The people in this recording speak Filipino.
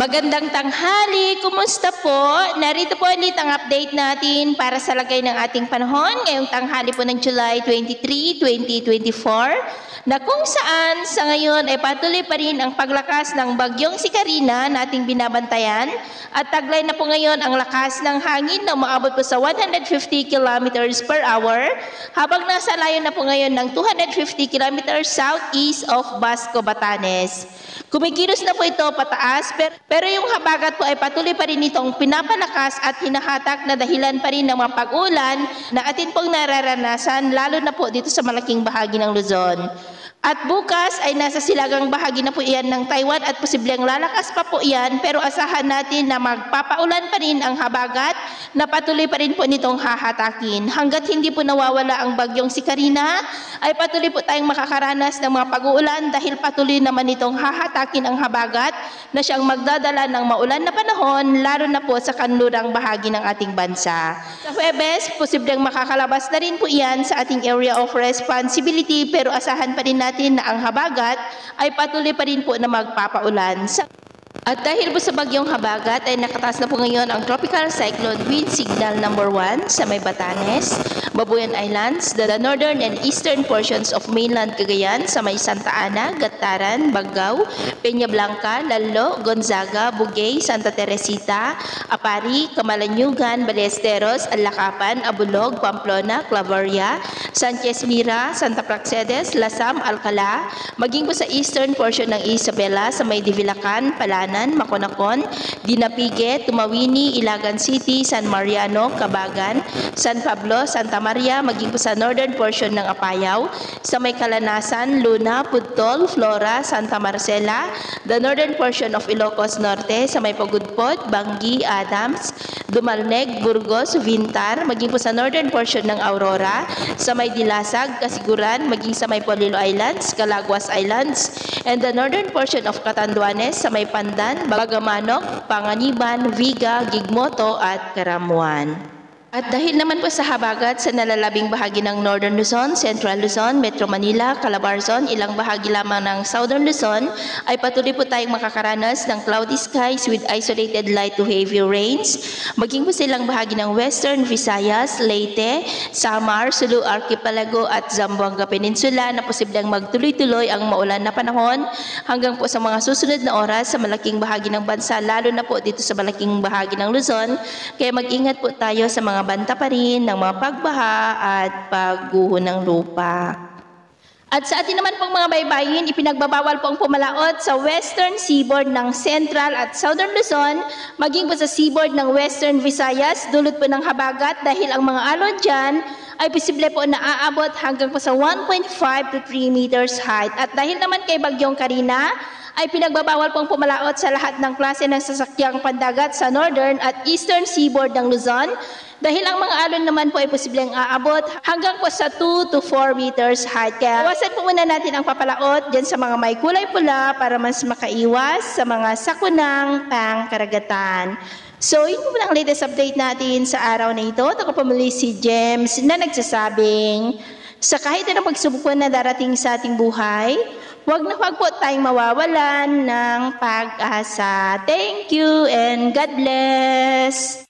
Magandang tanghali, kumusta po? Narito po ulit ang update natin para sa lagay ng ating panahon ngayong tanghali po ng July 23, 2024 na kung saan sa ngayon ay patuloy pa rin ang paglakas ng bagyong si Karina nating binabantayan at taglay na po ngayon ang lakas ng hangin na umaabot po sa 150 kilometers per hour habang nasa layo na po ngayon ng 250 kilometers southeast of Basco, Batanes. Kumikilos na po ito pataas pero yung habagat po ay patuloy pa rin itong pinapalakas at hinahatak na dahilan pa rin ng mga pag-ulan na atin pong nararanasan lalo na po dito sa malaking bahagi ng Luzon. At bukas ay nasa silagang bahagi na po iyan ng Taiwan at posibleng lalakas pa po iyan pero asahan natin na magpapaulan pa rin ang habagat na patuloy pa rin po nitong hahatakin. Hanggat hindi po nawawala ang bagyong si Karina ay patuloy po tayong makakaranas ng mga pag-uulan dahil patuloy naman itong hahatakin ang habagat na siyang magdadala ng maulan na panahon lalo na po sa kanlurang bahagi ng ating bansa. Sa Huwebes, posibleng makakalabas na rin po iyan sa ating area of responsibility pero asahan pa rin natin na ang habagat ay patuloy pa rin po na magpapaulan. At dahil po sa bagyong habagat ay nakataas na po ngayon ang tropical cyclone wind signal number 1 sa may Batanes, Babuyan Islands, the northern and eastern portions of mainland Cagayan sa may Santa Ana, Gataran, Baggao, Peña Blanca, Lalo, Gonzaga, Bugay, Santa Teresita, Apari, Camalanyugan, Ballesteros, Alacapan, Abulog, Pamplona, Claveria, Sanchez Mira, Santa Praxedes, Lasam, Alcala, maging po sa eastern portion ng Isabela sa may Divilacan, Palanan, Maconacon, Dinapigue, Tumawini, Ilagan City, San Mariano, Cabagan, San Pablo, Santa Maria, maging po sa northern portion ng Apayao, sa may Kalanasan, Luna, Pudtol, Flora, Santa Marcela, the northern portion of Ilocos Norte, sa may Pagudpod, Bangi, Adams, Dumalneg, Burgos, Vintar, maging po sa northern portion ng Aurora, sa may Dilasag, Kasiguran, maging sa may Polilo Islands, Calaguas Islands, and the northern portion of Catanduanes, sa may Pandan, Bagamanok, Panganiban, Viga, Gigmoto, at Karamuan. At dahil naman po sa habagat sa nalalabing bahagi ng Northern Luzon, Central Luzon, Metro Manila, Calabarzon, ilang bahagi lamang ng Southern Luzon, ay patuloy po tayong makakaranas ng cloudy skies with isolated light to heavy rains. Maging po sa ilang bahagi ng Western Visayas, Leyte, Samar, Sulu Archipelago at Zamboanga Peninsula na posibleng magtuloy-tuloy ang maulan na panahon hanggang po sa mga susunod na oras sa malaking bahagi ng bansa, lalo na po dito sa malaking bahagi ng Luzon. Kaya mag-ingat po tayo sa mga banta pa rin ng mga pagbaha at pagguho ng lupa. At sa atin naman pong mga baybayin, ipinagbabawal po ang pumalaot sa western seaboard ng Central at Southern Luzon, maging po sa seaboard ng Western Visayas, dulot po ng habagat dahil ang mga alon dyan ay posible po na aabot hanggang po sa 1.5 to 3 meters height. At dahil naman kay Bagyong Karina, ay pinagbabawal pong pumalaot sa lahat ng klase ng sasakyang pandagat sa northern at eastern seaboard ng Luzon dahil ang mga alon naman po ay posibleng aabot hanggang po sa 2 to 4 meters height. Kaya iwasan po muna natin ang papalaot dyan sa mga may kulay pula para mas makaiwas sa mga sakunang pangkaragatan. So, yun po ang latest update natin sa araw na ito. Ako po muli si James na nagsasabing sa kahit anong pagsubok na darating sa ating buhay, huwag na huwag po tayong mawawalan ng pag-asa. Thank you and God bless!